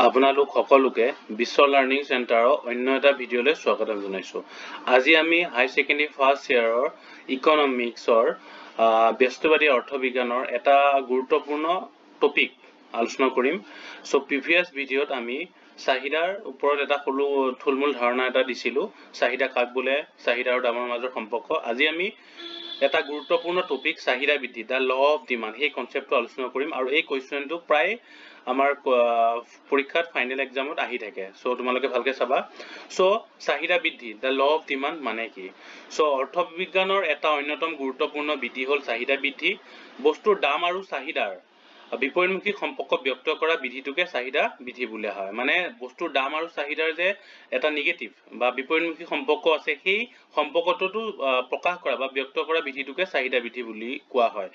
আপোনালোক সকলোকে বিশ্ব লাৰ্ণিং চেণ্টাৰৰ অন্য এটা ভিডিঅ'লৈ স্বাগতম জনাইছো। আজি আমি হাই সেকেন্ডাৰী ফাৰ্ষ্ট ইয়াৰৰ ইকনমিক্সৰ ব্যস্তবাদী অৰ্থবিজ্ঞানৰ এটা গুৰুত্বপূৰ্ণ টপিক আলোচনা কৰিম। সো প্ৰিভিয়াস ভিডিঅ'ত আমি চাহিদাৰ ওপৰত এটা থুলমূল ধাৰণা এটা দিছিলো। চাহিদা কাক বোলে, চাহিদা আৰু দামৰ মাজৰ সম্পৰ্ক। আজি আমি এটা গুৰুত্বপূৰ্ণ টপিক চাহিদা বৃদ্ধি, দা ল অফ ডিমান্ড, সেই কনসেপ্টটো আলোচনা কৰিম। আৰু এই কোৱেশ্চনটো প্ৰায় আমাৰ পৰীক্ষাত ফাইনেল এক্সামত আহি থাকে। সো তোমালোকে ভালকে চাবা। সো চাহিদা বৃদ্ধি, দা ল অফ ডিমান্ড মানে কি? সো অৰ্থবিজ্ঞানৰ এটা অন্যতম গুৰুত্বপূৰ্ণ বিধি হ'ল চাহিদা বৃদ্ধি। বস্তুৰ দাম আৰু চাহিদাৰ বিপৰীতমুখী সম্পৰ্ক ব্যক্ত কৰা বিধিটোকে চাহিদা বৃদ্ধি বোলা হয়। মানে বস্তুৰ দাম আৰু চাহিদাৰ যে এটা নিগেটিভ বা বিপৰীতমুখী সম্পৰ্ক আছে, সেই সম্পৰ্কটো প্ৰকাশ কৰা বা ব্যক্ত কৰা বিধিটোকে চাহিদা বৃদ্ধি বুলি কোৱা হয়।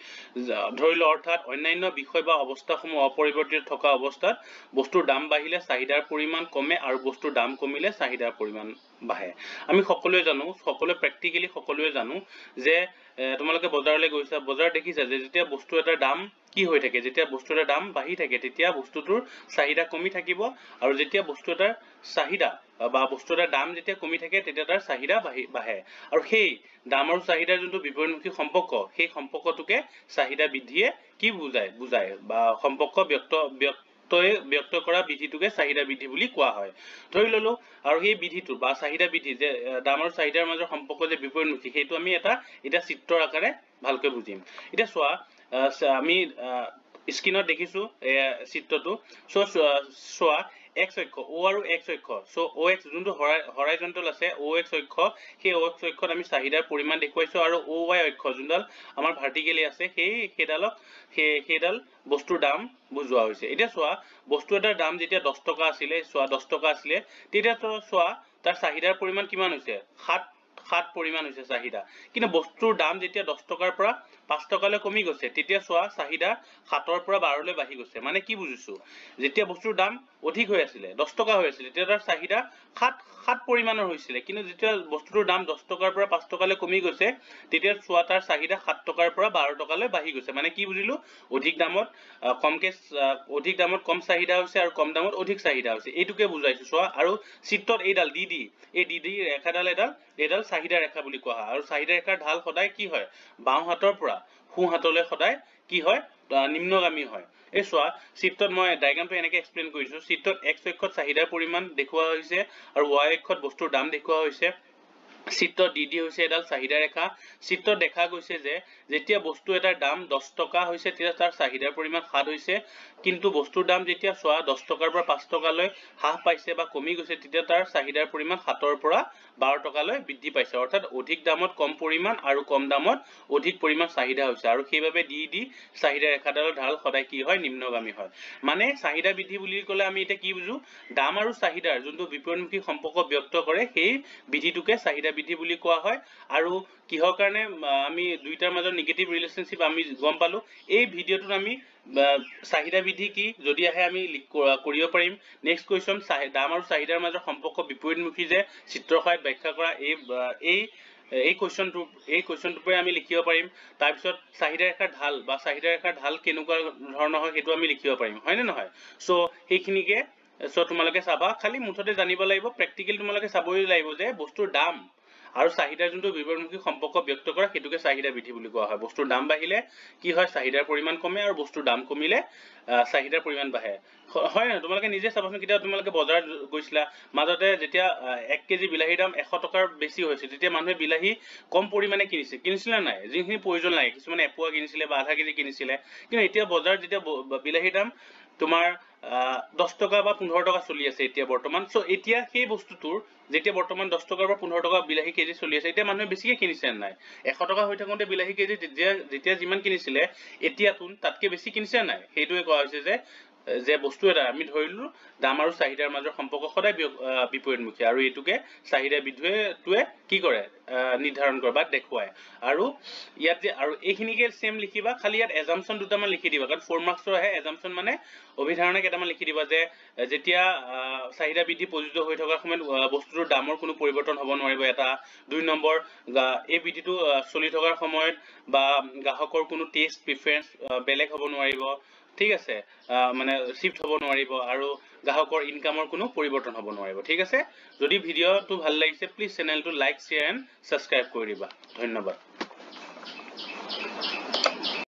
ধৰি লও অৰ্থাৎ অন্যান্য বিষয় বা অৱস্থাসমূহ অপৰিৱৰ্তিত থকা অৱস্থাত বস্তুৰ দাম বাঢ়িলে চাহিদাৰ পৰিমাণ কমে আৰু বস্তুৰ দাম কমিলে চাহিদাৰ পৰিমাণ বাঢ়ে। আমি সকলোৱে জানো, প্ৰেক্টিকেলি সকলোৱে জানো যে তোমালোকে বজাৰলৈ গৈছা, বজাৰ দেখিছা যে যেতিয়া বস্তু এটাৰ দাম কি হৈ থাকে, যেতিয়া বস্তু এটাৰ দাম বাঢ়ি থাকে তেতিয়া বস্তুটোৰ চাহিদা কমি থাকিব, আৰু যেতিয়া বস্তু এটাৰ চাহিদা বা বস্তু এটাৰ দাম যেতিয়া কমি থাকে তেতিয়া তাৰ চাহিদা বাঢ়ে। আৰু সেই দাম আৰু চাহিদাৰ যোনটো বিপৰীতমুখী সম্পৰ্ক, সেই সম্পৰ্কটোকে চাহিদা বৃদ্ধিয়ে কি বুজায় বা সম্পৰ্ক ব্যক্ত কৰা বিধিটোকে চাহিদা বৃদ্ধি বুলি কোৱা হয়। ধৰি ললো, আৰু সেই বিধিটো বা চাহিদা বৃদ্ধি যে দাম আৰু চাহিদাৰ মাজৰ সম্পৰ্ক যে বিপৰীতমুখী, সেইটো আমি এটা চিত্ৰৰ আকাৰে ভালকৈ বুজিম। এতিয়া চোৱা, আমি স্ক্ৰীনত দেখিছো চিত্ৰটো। চোৱা এক্স অক্ষ, ও আৰু এক্স অক্ষ। সো ও এক্স যোনটো হৰাইজন্টেল আছে, ও এক্স অক্ষ, সেই ও এক্স অক্ষত আমি চাহিদাৰ পৰিমাণ দেখুৱাইছো, আৰু ও ৱাই অক্ষ যোনডাল আমাৰ ভাৰ্টিকেলি আছে, সেইডাল বস্তুৰ দাম বুজোৱা হৈছে। এতিয়া চোৱা, বস্তু এটাৰ দাম যেতিয়া 10 টকা আছিলে, তেতিয়া চোৱা তাৰ চাহিদাৰ পৰিমাণ কিমান হৈছে? 7 পৰিমাণ হৈছে চাহিদা। কিন্তু বস্তুৰ দাম যেতিয়া 10 টকাৰ পৰা 5 টকালৈ কমি গৈছে, তেতিয়া চোৱা চাহিদা 7ৰ পৰা 12লৈ বাঢ়ি গৈছে। মানে কি বুজিছো? যেতিয়া বস্তুৰ দাম অধিক হৈ আছিলে, 10 টকা হৈ আছিলে, তেতিয়া তাৰ চাহিদা 7 পৰিমাণৰ হৈছিলে। কিন্তু যেতিয়া বস্তুটোৰ দাম 10 টকাৰ পৰা 5 টকালৈ কমি গৈছে, তেতিয়া চোৱা তাৰ চাহিদা 7 টকাৰ পৰা 12 টকালৈ বাঢ়ি গৈছে। মানে কি বুজিলো? অধিক দামত কম চাহিদা হৈছে আৰু কম দামত অধিক চাহিদা হৈছে, এইটোকে বুজাইছো। চোৱা, আৰু চিত্ৰত এইডাল এই ৰেখাডাল এইডাল চাহিদা ৰেখা বুলি কোৱা হয়। আৰু চাহিদা ৰেখাৰ ঢাল সদায় কি হয়? বাওঁ হাতৰ পৰা সোঁ হাতলৈ সদায় কি হয়? নিম্নগামী হয়। এই চোৱা, চিত্ৰত মই ডায়াগ্ৰামটো এনেকে এক্সপ্লেইন কৰিছো। চিত্ৰত এক্স অক্ষত চাহিদাৰ পৰিমাণ দেখুওৱা হৈছে আৰু ৱাই অক্ষত বস্তুৰ দাম দেখুওৱা হৈছে। চিত্ৰত হৈছে এডাল চাহিদা ৰেখা। চিত্ৰত দেখা গৈছে যে যেতিয়া বস্তু এটাৰ দাম 10 টকা হৈছে, তেতিয়া তাৰ চাহিদাৰ পৰিমাণ 7 হৈছে। কিন্তু বস্তুৰ দাম যেতিয়া চোৱা 10 টকাৰ পৰা 5 টকালৈ হ্ৰাস পাইছে বা কমি গৈছে, তেতিয়া তাৰ চাহিদাৰ পৰিমাণ 7ৰ পৰা 12 টকালৈ বৃদ্ধি পাইছে। অৰ্থাৎ অধিক দামত কম পৰিমাণ আৰু কম দামত অধিক পৰিমাণ চাহিদা হৈছে। আৰু সেইবাবে চাহিদা ৰেখাডালৰ ঢাল সদায় কি হয়? নিম্নগামী হয়। মানে চাহিদা বৃদ্ধি বুলি ক'লে আমি এতিয়া কি বুজো? দাম আৰু চাহিদাৰ যোনটো বিপৰীতমুখী সম্পৰ্ক ব্যক্ত কৰে, সেই বিধিটোকে চাহিদা বৃদ্ধি বুলি কোৱা হয়। আৰু কিহৰ কাৰণে আমি দুইটাৰ মাজৰ নিগেটিভ ৰিলেশনশ্বিপ আমি গম পালো। এই ভিডিঅ'টোত আমি চাহিদা বৃদ্ধি কি যদি আহে আমি কৰিব পাৰিম। নেক্সট কুৱেশ্যন, দাম আৰু চাহিদাৰ মাজৰ সম্পৰ্ক বিপৰীতমুখী যে চিত্ৰৰ সহায়ত ব্যাখ্যা কৰা, এই কুৱেশ্যনটোৰ পৰা আমি লিখিব পাৰিম। তাৰপিছত চাহিদা ৰেখাৰ ঢাল বা চাহিদা ৰেখাৰ ঢাল কেনেকুৱা ধৰণৰ হয়, সেইটো আমি লিখিব পাৰিম, হয় নে নহয়? সো সেইখিনিকে তোমালোকে চাবা। খালি মুঠতে জানিব লাগিব, প্ৰেক্টিকেল তোমালোকে চাবই লাগিব যে বস্তুৰ দাম আৰু চাহিদাৰ যোনটো বিপৰীতমুখী সম্পৰ্ক ব্যক্ত কৰা, সেইটোকে চাহিদা বৃদ্ধি বুলি কোৱা হয়। বস্তুৰ দাম বাঢ়িলে কি হয়? চাহিদাৰ পৰিমাণ কমে, আৰু বস্তুৰ দাম কমিলে চাহিদাৰ পৰিমাণ বাঢ়ে, হয় নহয়? তোমালোকে নিজে চাবাচোন, কেতিয়াবা তোমালোকে বজাৰত গৈছিলা, মাজতে যেতিয়া 1 কেজি বিলাহীৰ দাম 100 টকাৰ বেছি হৈছিল, তেতিয়া মানুহে বিলাহী কম পৰিমাণে কিনিছিলে নাই? যিখিনি প্ৰয়োজন লাগে, কিছুমানে এপোৱা কিনিছিলে বা আধা কেজি কিনিছিলে। কিন্তু এতিয়া বজাৰত যেতিয়া বিলাহীৰ দাম তোমাৰ 10 টকা বা 15 টকা চলি আছে এতিয়া বৰ্তমান। সো এতিয়া সেই বস্তুটোৰ যেতিয়া বৰ্তমান 10 টকাৰ পৰা 15 টকা বিলাহী কেজি চলি আছে, এতিয়া মানুহে বেছিকে কিনিছে নাই? 100 টকা হৈ থাকোঁতে বিলাহী কেজি যেতিয়া যিমান কিনিছিলে, এতিয়া তাতকে বেছি কিনিছে নাই? সেইটোৱে কোৱা হৈছে যে বস্তু এটা আমি ধৰিলো দাম আৰু চাহিদাৰ মাজৰ সম্পৰ্ক সদায় বিপৰীতমুখী, আৰু এইটোকে চাহিদা বৃদ্ধিটোৱে কি কৰে? নিৰ্ধাৰণ কৰে বা দেখুৱায়। আৰু ইয়াত যে আৰু এইখিনিকে সেম লিখিবা, খালি ইয়াত এজাম্পশন দুটামান লিখি দিবা, কাৰণ 4 মাৰ্কছৰ আহে। এজাম্পশন মানে অভিধাৰণা কেইটামান লিখি দিবা যে যেতিয়া চাহিদা বৃদ্ধি প্ৰযোজ্য হৈ থকাৰ সময়ত বস্তুটোৰ দামৰ কোনো পৰিৱৰ্তন হ'ব নোৱাৰিব, এটা। 2 নম্বৰ, এই বৃদ্ধিটো চলি থকাৰ সময়ত বা গ্ৰাহকৰ কোনো টেষ্ট প্ৰিফাৰেঞ্চ বেলেগ হ'ব নোৱাৰিব, ঠিক আছে, মানে শিফ্ট হ'ব নোৱাৰিব। আৰু গ্ৰাহকৰ ইনকামৰ কোনো পৰিৱৰ্তন হ'ব নোৱাৰিব ঠিক আছে যদি ভিডিঅ'টো ভাল লাগিছে প্লিজ চেনেলটো লাইক শ্বেয়াৰ এণ্ড সাবস্ক্ৰাইব কৰি দিবা ধন্যবাদ